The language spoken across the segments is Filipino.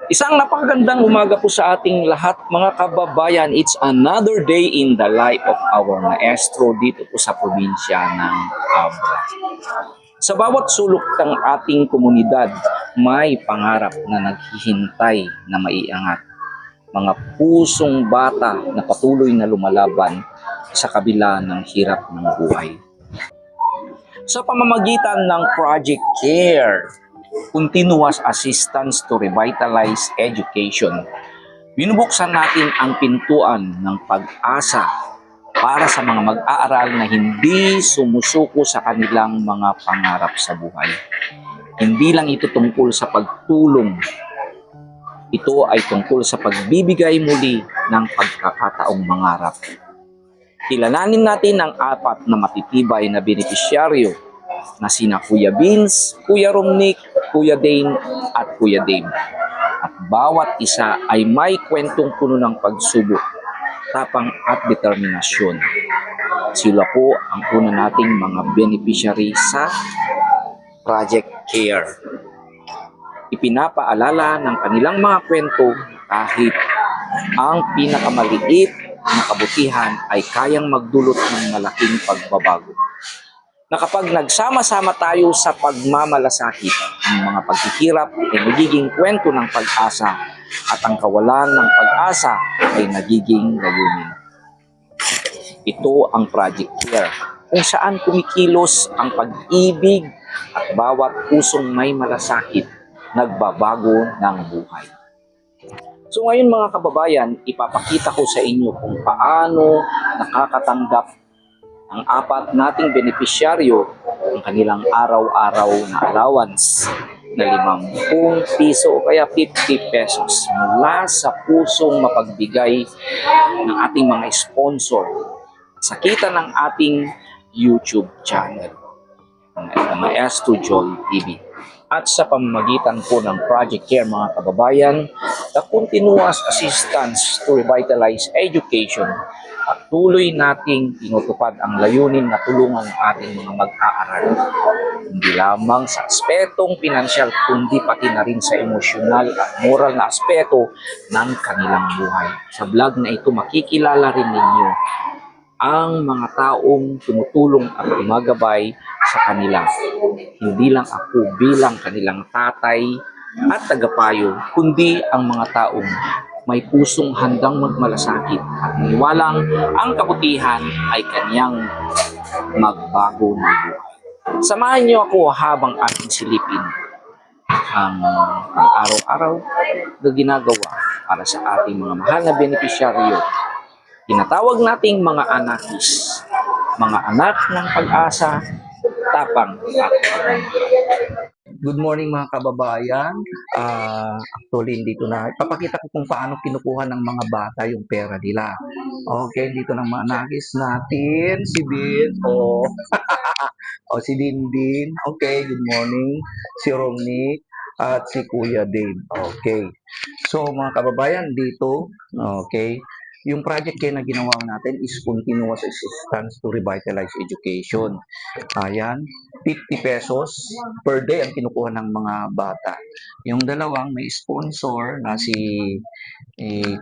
Isang napakagandang umaga po sa ating lahat mga kababayan. It's another day in the life of our maestro dito po sa probinsya ng Abra. Sa bawat sulok ng ating komunidad, may pangarap na naghihintay na maiangat. Mga pusong bata na patuloy na lumalaban sa kabila ng hirap ng buhay. Sa pamamagitan ng Project CARE, Continuous Assistance to Revitalize Education, binubuksan natin ang pintuan ng pag-asa para sa mga mag-aaral na hindi sumusuko sa kanilang mga pangarap sa buhay. Hindi lang ito tungkol sa pagtulong. Ito ay tungkol sa pagbibigay muli ng pagkakataong mangarap. Kilalanin natin ang 4 na matitibay na benepisyaryo na sina Kuya Vince, Kuya Romnick, Kuya Dane at Kuya Dave. At bawat isa ay may kwentong puno ng pagsubok, tapang at determinasyon. Sila po ang una nating mga beneficiary sa Project CARE. Ipinapaalala ng kanilang mga kwento kahit ang pinakamaliit na kabutihan ay kayang magdulot ng malaking pagbabago. Na kapag nagsama-sama tayo sa pagmamalasakit, ang mga paghihirap ay nagiging kwento ng pag-asa at ang kawalan ng pag-asa ay nagiging layunin. Ito ang Project CARE, kung saan kumikilos ang pag-ibig at bawat pusong may malasakit, nagbabago ng buhay. So ngayon mga kababayan, ipapakita ko sa inyo kung paano nakakatanggap ang 4 nating benepisyaryo ang kanilang araw-araw na allowance na 50 piso o kaya 50 pesos mula sa pusong mapagbigay ng ating mga sponsor sa kita ng ating YouTube channel, ang Maestro Joel TV. At sa pamamagitan po ng Project CARE mga kababayan, the Continuous Assistance to Revitalize Education, at tuloy nating tinutupad ang layunin na tulungan ang ating mga mag-aaral. Hindi lamang sa aspetong pinansyal, kundi pati na rin sa emosyonal at moral na aspeto ng kanilang buhay. Sa vlog na ito, makikilala rin ninyo ang mga taong tumutulong at tumagabay sa kanila. Hindi lang ako bilang kanilang tatay at tagapayo, kundi ang mga taong may pusong handang magmalasakit at niwalang ang kabutihan ay kanyang magbago ng buhay. Samahan niyo ako habang ating silipin ang araw-araw na ginagawa para sa ating mga mahal na benepisyaryo. Tinatawag nating mga anakis, mga anak ng pag-asa, tapang at pagmamahal. Good morning mga kababayan. Actually, dito na ipapakita ko kung paano kinukuha ng mga bata yung pera nila. Okay, dito ng mga anakis natin, si Bin, o si Dindin. Okay, good morning. Si Romnick at si Kuya Dave. Okay. So mga kababayan, dito, okay, yung project CARE na ginawa natin is Continuous Assistance to Revitalize Education. Ayan, 50 pesos per day ang kinukuha ng mga bata. Yung dalawang may sponsor na si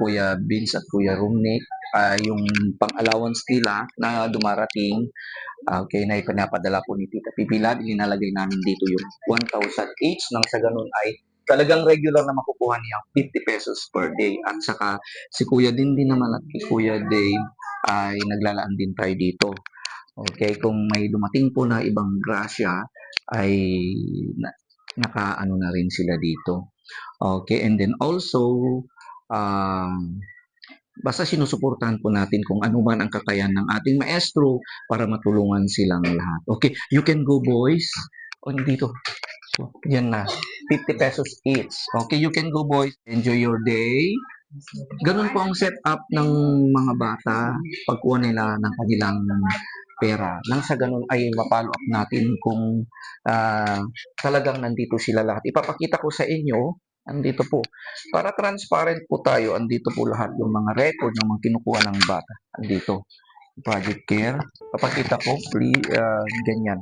Kuya Vince at Kuya Romnick, yung pang-allowance nila na dumarating, okay, na ipinapadala po ni Tita Pipila, linalagay namin dito yung 1,000 each, nang sa ganun ay talagang regular na makukuha niya 50 pesos per day. At saka si Kuya din naman at si Kuya Dave ay naglalaan din tayo dito. Okay, kung may dumating po na ibang grasya ay nakaano na rin sila dito. Okay, and then also basta sinusuportahan po natin kung ano man ang kakayahan ng ating maestro para matulungan silang lahat. Okay, you can go boys. O dito. So, yan na. 50 pesos each. Okay, you can go boys. Enjoy your day. Ganun po ang setup ng mga bata pagkuha nila ng kanilang pera. Nang sa ganun ay mapalo up natin kung talagang nandito sila lahat. Ipapakita ko sa inyo, andito po. Para transparent po tayo, andito po lahat yung mga record ng mga kinukuha ng bata. Andito. Project Care. Papakita ko, please, ganyan.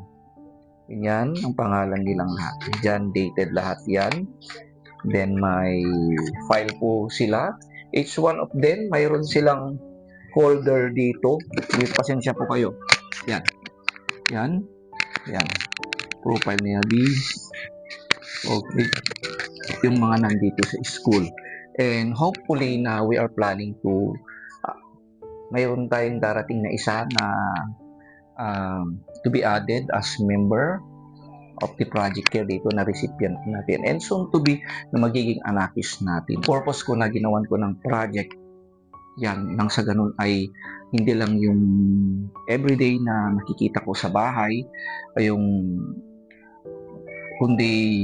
Ganyan ang pangalan nilang lahat. Diyan, dated lahat yan. Then, may file po sila. Each one of them, mayroon silang folder dito. Please, pasensya po kayo. Yan. Yan. Yan. Profile niya. These. Okay. Yung mga nandito sa school. And hopefully na we are planning to mayroon tayong darating na isa na to be added as member of the project care dito na recipient natin and soon to be na magiging anakis natin. Purpose ko na ginawan ko ng project yan nang sa ganun ay hindi lang yung everyday na nakikita ko sa bahay ay yung kundi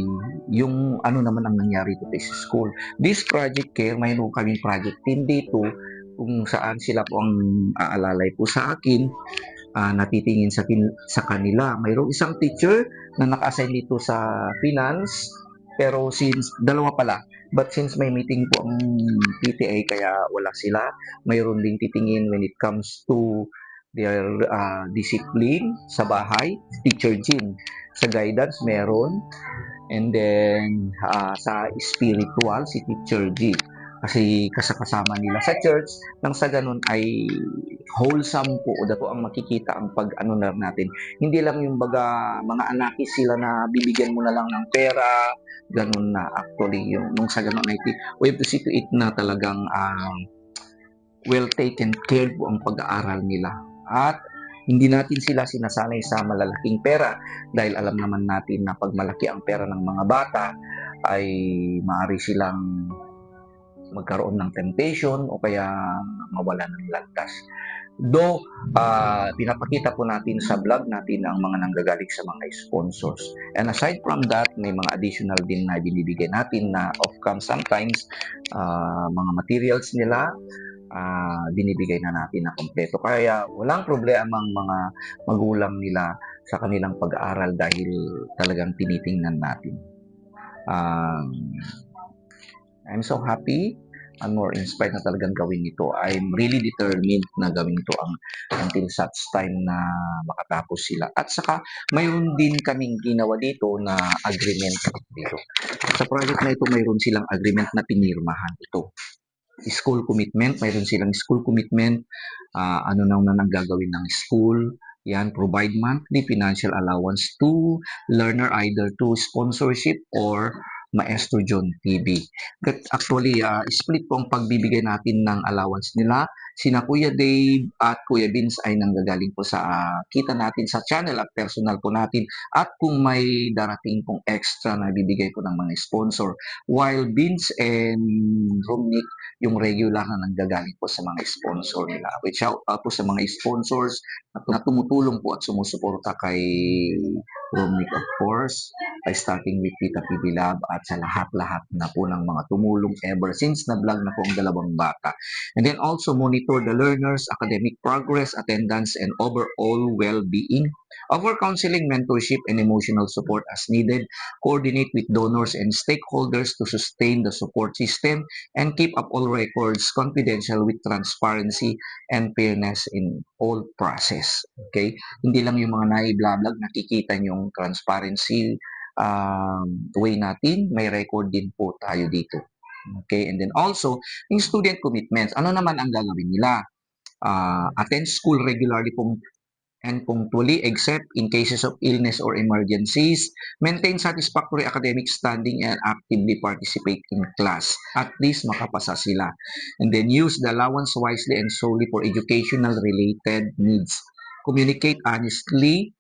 yung ano naman ang nangyari dito sa school. This project care, mayroon kaming project team dito kung saan sila po ang aalalay po sa akin, natitingin sa kanila. Mayroong isang teacher na naka-assign dito sa finance, pero since dalawa pala, but since may meeting po ang PTA kaya wala sila, mayroon ding titingin when it comes to their discipline sa bahay, Teacher Jean. Sa guidance, meron. And then, sa spiritual, si Teacher G. Kasi kasama nila sa church, nang sa ganun ay wholesome po o dato ang makikita ang pag-ano na natin. Hindi lang yung baga mga anakis sila na bibigyan mo na lang ng pera, ganun na actually yung nung sa ganun ay we have to see to it na talagang well taken care po ang pag-aaral nila. At hindi natin sila sinasanay sa malalaking pera dahil alam naman natin na pag malaki ang pera ng mga bata ay maaari silang magkaroon ng temptation o kaya mawala ng landas. Though, pinapakita po natin sa vlog natin ang mga nanggagaling sa mga sponsors. And aside from that, may mga additional din na binibigay natin na off-cam sometimes, mga materials nila, binibigay na natin na kompleto. Kaya walang problema ang mga magulang nila sa kanilang pag-aaral dahil talagang tinitingnan natin. I'm so happy and more inspired na talagang gawin ito. I'm really determined na gawin ito until such time na makatapos sila. At saka, mayroon din kaming ginawa dito na agreement dito. Sa project na ito, mayroon silang agreement na pinirmahan ito. School commitment, mayroon silang school commitment, ano naman ang gagawin ng school, yan, provide monthly financial allowance to learner either to sponsorship or Maestro John TV. But actually, split po ang pagbibigay natin ng allowance nila. Sina Kuya Dave at Kuya Vince ay nanggagaling po sa kita natin sa channel at personal po natin. At kung may darating pong extra na bibigay ko ng mga sponsor. While Vince and Romnick, yung regular na nanggagaling po sa mga sponsor nila. Which shout out po sa mga sponsors na tumutulong po at sumusuporta kay Romnick, of course, by starting with Tita PB Lab at sa lahat-lahat na po ng mga tumulong ever since na-vlog na po ang dalawang bata. And then also monitor the learners' academic progress, attendance, and overall well-being. Offer counseling, mentorship, and emotional support as needed. Coordinate with donors and stakeholders to sustain the support system and keep up all records confidential with transparency and fairness in all process. Okay? Hindi lang yung mga nai-vlog, nakikita yung transparency way natin, may record din po tayo dito. Okay? And then also, yung student commitments, ano naman ang gagawin nila? Attend school regularly and punctually except in cases of illness or emergencies, maintain satisfactory academic standing and actively participate in class. At least makapasa sila. And then use the allowance wisely and solely for educational related needs. Communicate honestly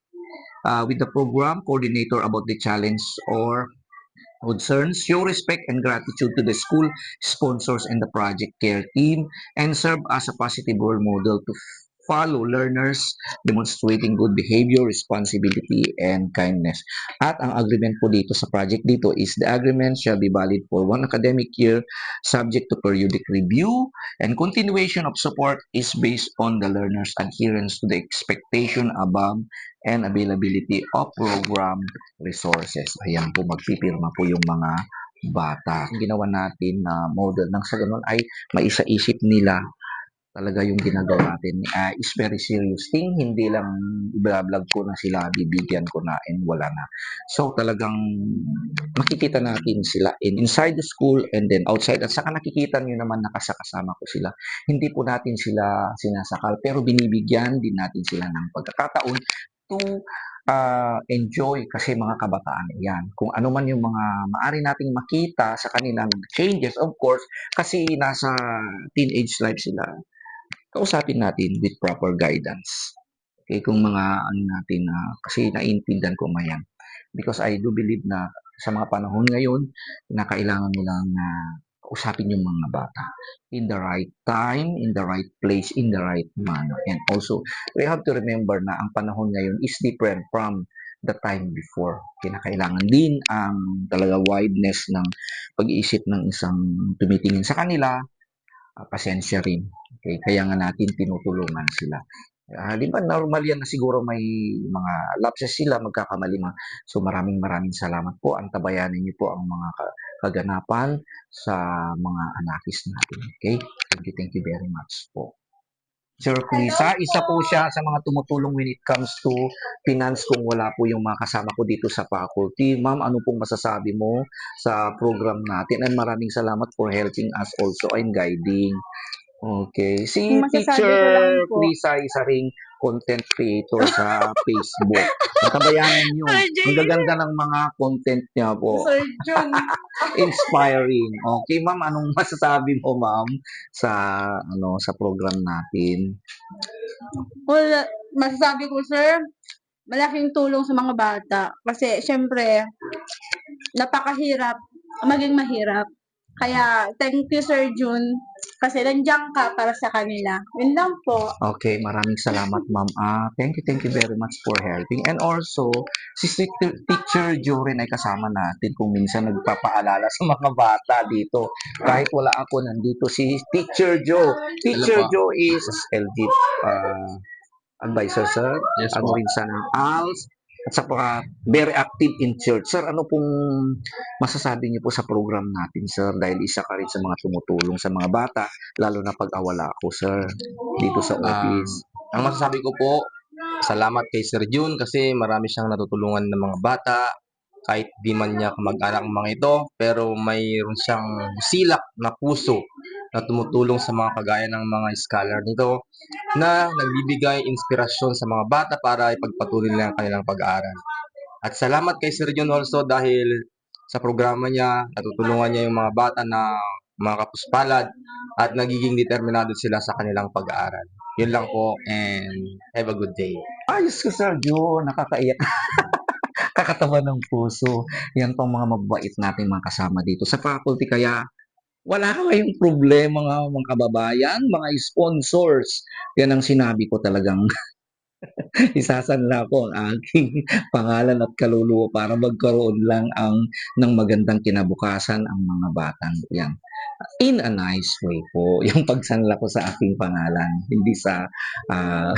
with the program coordinator about the challenge or concerns, show respect and gratitude to the school sponsors and the project care team, and serve as a positive role model to follow learners demonstrating good behavior, responsibility, and kindness. At ang agreement po dito sa project dito is the agreement shall be valid for 1 academic year subject to periodic review and continuation of support is based on the learner's adherence to the expectation above and availability of program resources. Ayan po, magpipirma po yung mga bata. Ang ginawa natin na model nang sa ganun ay maisaisip nila talaga yung ginagawa natin is very serious thing. Hindi lang i-vlog ko na sila, bibigyan ko na and wala na. So talagang makikita natin sila inside the school and then outside. At saka nakikita nyo naman nakasakasama ko sila. Hindi po natin sila sinasakal pero binibigyan din natin sila ng pagkakataon to enjoy kasi mga kabataan yan. Kung ano man yung mga maaari nating makita sa kanilang changes, of course, kasi nasa teenage life sila, kausapin natin with proper guidance. Okay, kung mga ano natin na kasi naiintindihan ko mayan. Because I do believe na sa mga panahon ngayon na kailangan nilang na kausapin yung mga bata in the right time, in the right place, in the right manner. And also, we have to remember na ang panahon ngayon is different from the time before. Kinakailangan din ang talaga wideness ng pag-iisip ng isang tumitingin sa kanila, pasensya rin. Okay, kaya nga natin tinutulungan sila. Di ba normal yan na siguro may mga lapses sila, magkakamali mga. So maraming salamat po. Antabayanan niyo po ang mga kaganapan sa mga anakis natin. Okay? Thank you very much po. Sir Crisa, isa po siya sa mga tumutulong when it comes to finance kung wala po yung mga kasama ko dito sa faculty. Ma'am, ano pong masasabi mo sa program natin? And maraming salamat for helping us also and guiding. Okay. Si Yung masasabi Teacher ko lang po, Crisa, isa ring content creator sa Facebook. Tabayanan nyo. Sir Ang Jay, gaganda ng mga content niya po. Sir John, Inspiring. Okay, ma'am, anong masasabi mo, ma'am, sa sa program natin? wala, masasabi ko, sir, malaking tulong sa mga bata. Kasi, syempre, napakahirap, maging mahirap. Kaya, thank you, Sir Jun, kasi nandiyan ka para sa kanila. Yun lang po. Okay, maraming salamat, ma'am. Thank you very much for helping. And also, si Teacher Joe rin ay kasama natin kung minsan nagpapaalala sa mga bata dito. Kahit wala ako, nandito si Teacher Joe. Teacher Joe is LG advisor, sir. Yes Ano po. rin siya ng ALS. At saka very active in church. Sir, ano pong masasabi niyo po sa program natin, sir? Dahil isa ka rin sa mga tumutulong sa mga bata, lalo na pag awala ako, sir, dito sa office. Ang masasabi ko po, salamat kay Sir Jun kasi marami siyang natutulungan ng mga bata. Kahit di man niya kamag-anak ang mga ito, pero mayroon siyang silak na puso na tumutulong sa mga kagaya ng mga scholar nito na nagbibigay inspirasyon sa mga bata para ipagpatuloy nila ang kanilang pag-aaral. At salamat kay Sir Jun also dahil sa programa niya, natutulungan niya yung mga bata na mga kapuspalad at nagiging determinado sila sa kanilang pag-aaral. Yun lang po and have a good day. Ayos ka, Sir Joe. Nakakaiyak. Kakatawa ng puso. Yan pang mga mabait nating mga kasama dito sa faculty. Kaya wala kayong problema mga kababayan, mga sponsors. Yan ang sinabi ko talagang isasanla ko ang aking pangalan at kaluluwa para magkaroon lang ng magandang kinabukasan ang mga batang yan. In a nice way po, yung pagsanla ko sa aking pangalan, hindi sa ah,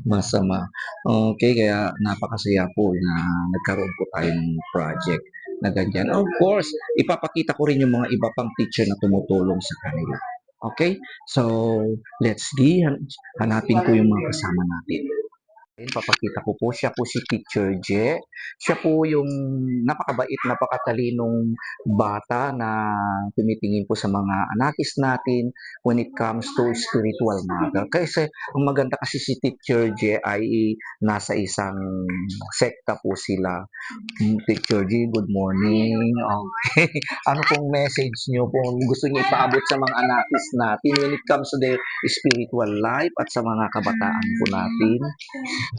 masama. Okay, kaya napakasaya po na nagkaroon po tayo ng project na ganyan. Of course, ipapakita ko rin yung mga iba pang teacher na tumutulong sa kanila. Okay? So, let's see. Hanapin ko yung mga kasama natin. Papakita ko po, siya po si Teacher Je. Siya po yung napakabait, napakatalinong bata na tumitingin po sa mga anakis natin when it comes to spiritual matter. Kasi ang maganda kasi si Teacher Je ay nasa isang sekta po sila. Teacher Je, good morning. Okay. Ano pong message niyo po gusto niyo ipaabot sa mga anakis natin when it comes to their spiritual life at sa mga kabataan po natin?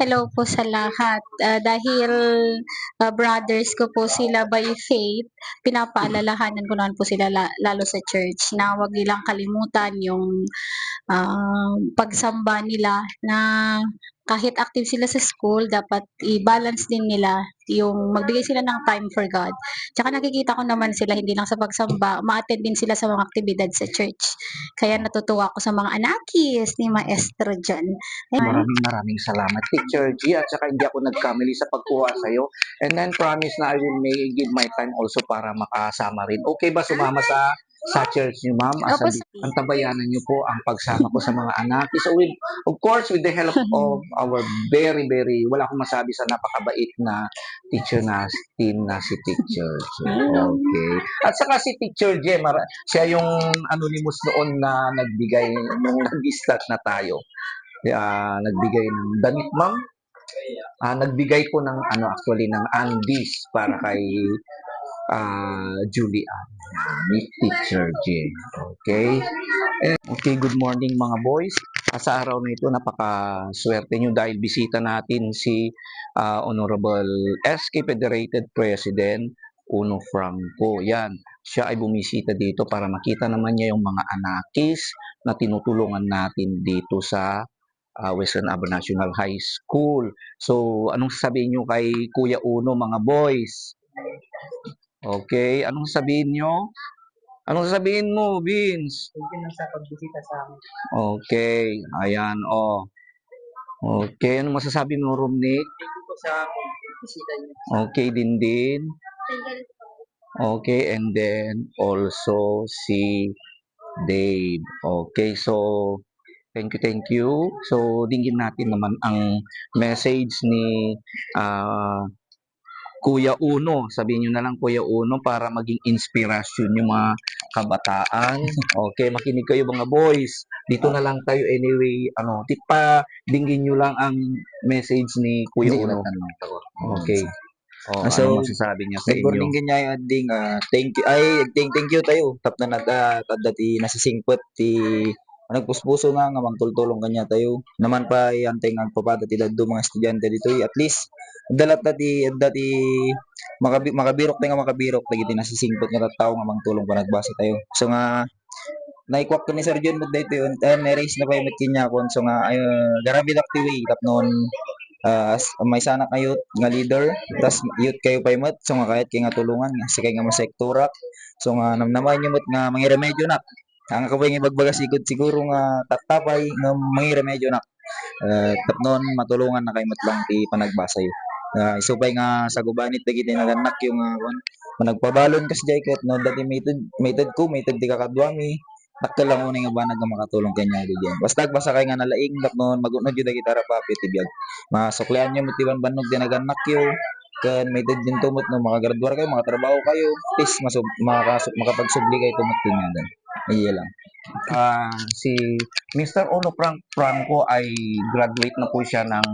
Hello po sa lahat. Dahil brothers ko po sila by faith, pinapaalalahanan ko naman po sila lalo sa church na wag nilang kalimutan yung pagsamba nila na kahit active sila sa school, dapat i-balance din nila yung magbigay sila ng time for God. Tsaka nakikita ko naman sila hindi lang sa pagsamba, ma-attend din sila sa mga aktibidad sa church. Kaya natutuwa ako sa mga anakis ni Maestro John. Maraming salamat, Teacher G. At saka hindi ako nagkamali sa pagkuha sa'yo. And then promise na I will may give my time also para makasama rin. Okay ba sumama sa sa church niyo, ma'am, as Opo, antabayanan niyo po ang pagsama ko sa mga anak. So, of course, with the help of our very, very, wala akong masabi sa napakabait na teacher natin na si Teacher Jem. Okay. At saka si Teacher Jem, siya yung anonymous noon na nagbigay, nung nag-start na tayo. Nagbigay ng damit, ma'am. Nagbigay po ng actually ng undies para kay Julian ni Teacher Jem. Okay? Okay, good morning mga boys. Sa araw na ito, napakaswerte nyo dahil bisita natin si Honorable SK Federated President Uno Franco. Yan, siya ay bumisita dito para makita naman niya yung mga anakis na tinutulungan natin dito sa Western Aba National High School. So, anong sasabihin nyo kay Kuya Uno, mga boys? Okay, anong sasabihin nyo? Anong sasabihin mo, Vince? Thank you sa pagbisita sa amin. Okay, ayan, Okay, anong masasabi mo, Romnick? Thank you po sa pagbisita niyo. Okay, din. Okay, and then also si Dave. Okay, so thank you. So, dinggin natin naman ang message ni Kuya Uno. Sabihin nyo na lang Kuya Uno para maging inspirasyon yung mga kabataan. Okay, makinig kayo mga boys. Dito na lang tayo anyway. Dinggin nyo lang ang message ni Kuya Uno. Okay. So, ano masasabi niya sa good inyo? morning ganyan ading thank you tayo tap na tadati nasisingpet ti nagpuspuso nga mang tultulong kanya tayo naman pa antay nagpapada ti dadto mga estudyante dito at least dalat dati makabirok tayo nga makabirok lagi nasisingpet nga tawo nga mang tulong pa nagbasa tayo so nga naikwak ko ni Sir John dito yun na-raise na pa yung kinya kon so nga garabi dakti tap noon may sana kayo nga leader tas youth kayo pa imot so nga kahit kay nga tulungan nga si kay nga masekturak so nga namnaman nyo mot nga mangi remedyo nak ang kabay nga bagbaga siguro nga tatapay nga mangi remedyo nak tapnon matulungan na kay matlang ti panagbasa yo isupay nga sa gubanit dagiti naganak yung managpabalon kas jay ket no dati method di kakadwami Dakta lang una nga ba nga makatulong kanya diyan. Basta basa kay nga nalaing noon magunod yung gitara pa pitibiyag. Masuklean nyo motiban banog dinaganak yo. Kan may din tumot no makagraduar kayo, makatrabaho kayo. Please makapagsubli kayo tumot tingadan. Iya lang. Si Mr. Ono Franco ay graduate na po siya ng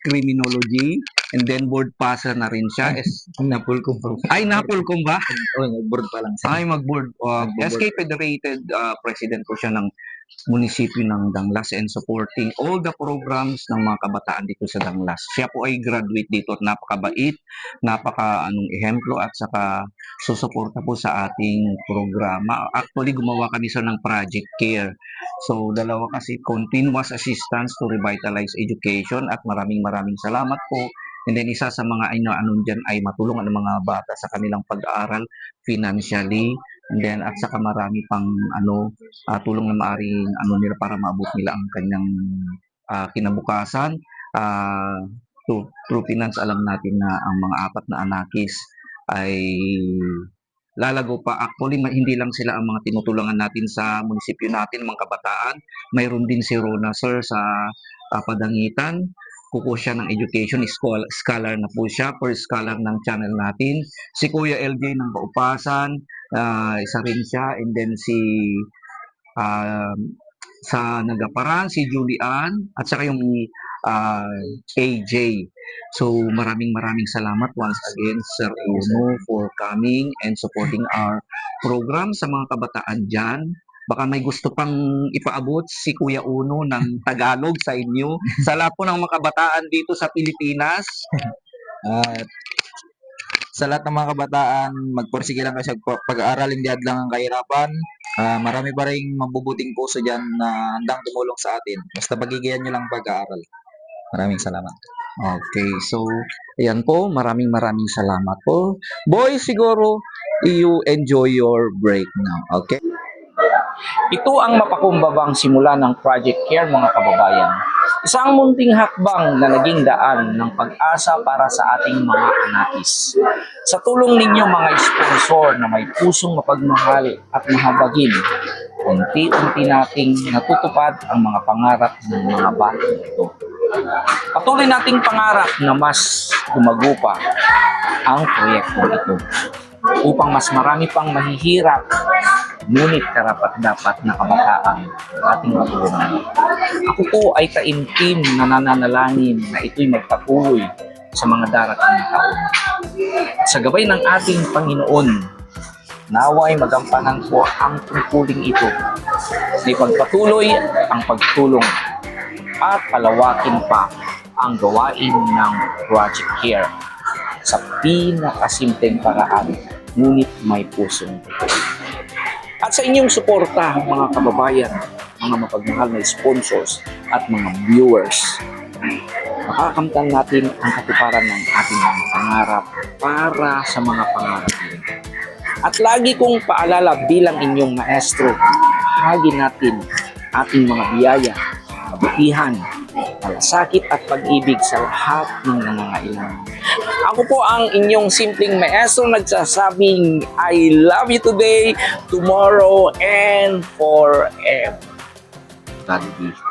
criminology and then board passer na rin siya. Napulkong pa. Napulkong ba? Nag-board pa lang siya. Mag-board. SK Federated President po siya ng munisipyo ng Danglas and supporting all the programs ng mga kabataan dito sa Danglas. Siya po ay graduate dito at napakabait, ehemplo at saka susuporta po sa ating programa. Actually, gumawa kami sa ng Project Care. So, dalawa kasi continuous assistance to revitalize education at maraming salamat po. And then isa sa mga dyan ay matulungan ng mga bata sa kanilang pag-aaral financially. And then at saka marami pang tulong na maaring nila para maabot nila ang kanyang kinabukasan. Through finance, alam natin na ang mga apat na anakis ay lalago pa. Actually, hindi lang sila ang mga tinutulungan natin sa munisipyo natin, mga kabataan. Mayroon din si Rona Sir sa Padangitan. Kuko siya ng education, scholar na po siya, first scholar ng channel natin. Si Kuya LJ ng Kaupasan, isa rin siya. And then si sa Nagaparan, si Julian, at saka yung AJ. So maraming salamat once again, Sir Uno, for coming and supporting our program sa mga kabataan dyan. Baka may gusto pang ipaabot si Kuya Uno ng Tagalog sa inyo. Sa lahat po ng mga kabataan dito sa Pilipinas. Sa lahat ng mga kabataan, magpursige lang kayo sa pag-aaral, hindi lang ang kahirapan. Marami pa rin mabubuting puso dyan na handang tumulong sa atin. Basta pagigihan nyo lang pag-aaral. Maraming salamat. Okay, so ayan po, maraming salamat po. Boys, siguro you enjoy your break now, okay? Ito ang mapakumbabang simula ng Project Care, mga kababayan. Isang munting hakbang na naging daan ng pag-asa para sa ating mga anakis. Sa tulong ninyo mga sponsor na may pusong mapagmahal at mahabagin, unti-unti nating natutupad ang mga pangarap ng mga batang ito. Patuloy nating pangarap na mas lumago pa ang proyektong ito upang mas marami pang mahihirap ngunit karapat-dapat na kabataan ating matulungan. Ako po ay taimtim na nananalangin na ito'y magpatuloy sa mga darating na taon. At sa gabay ng ating Panginoon, naway magampanan po ang tungkuling ito na ipagpatuloy ang pagtulong at palawakin pa ang gawain ng Project Care sa pinakasimpleng paraan, ngunit may pusong ito. At sa inyong suporta, mga kababayan, mga mapagmahal na sponsors at mga viewers, makakamtan natin ang katuparan ng ating mga pangarap para sa mga pangarap nyo. At lagi kong paalala bilang inyong maestro, bahagi natin ating mga biyaya, kabutihan, malasakit at pag-ibig sa lahat ng nangangailangan. Ako po ang inyong simpleng maestro nagsasabing I love you today, tomorrow, and forever. God bless.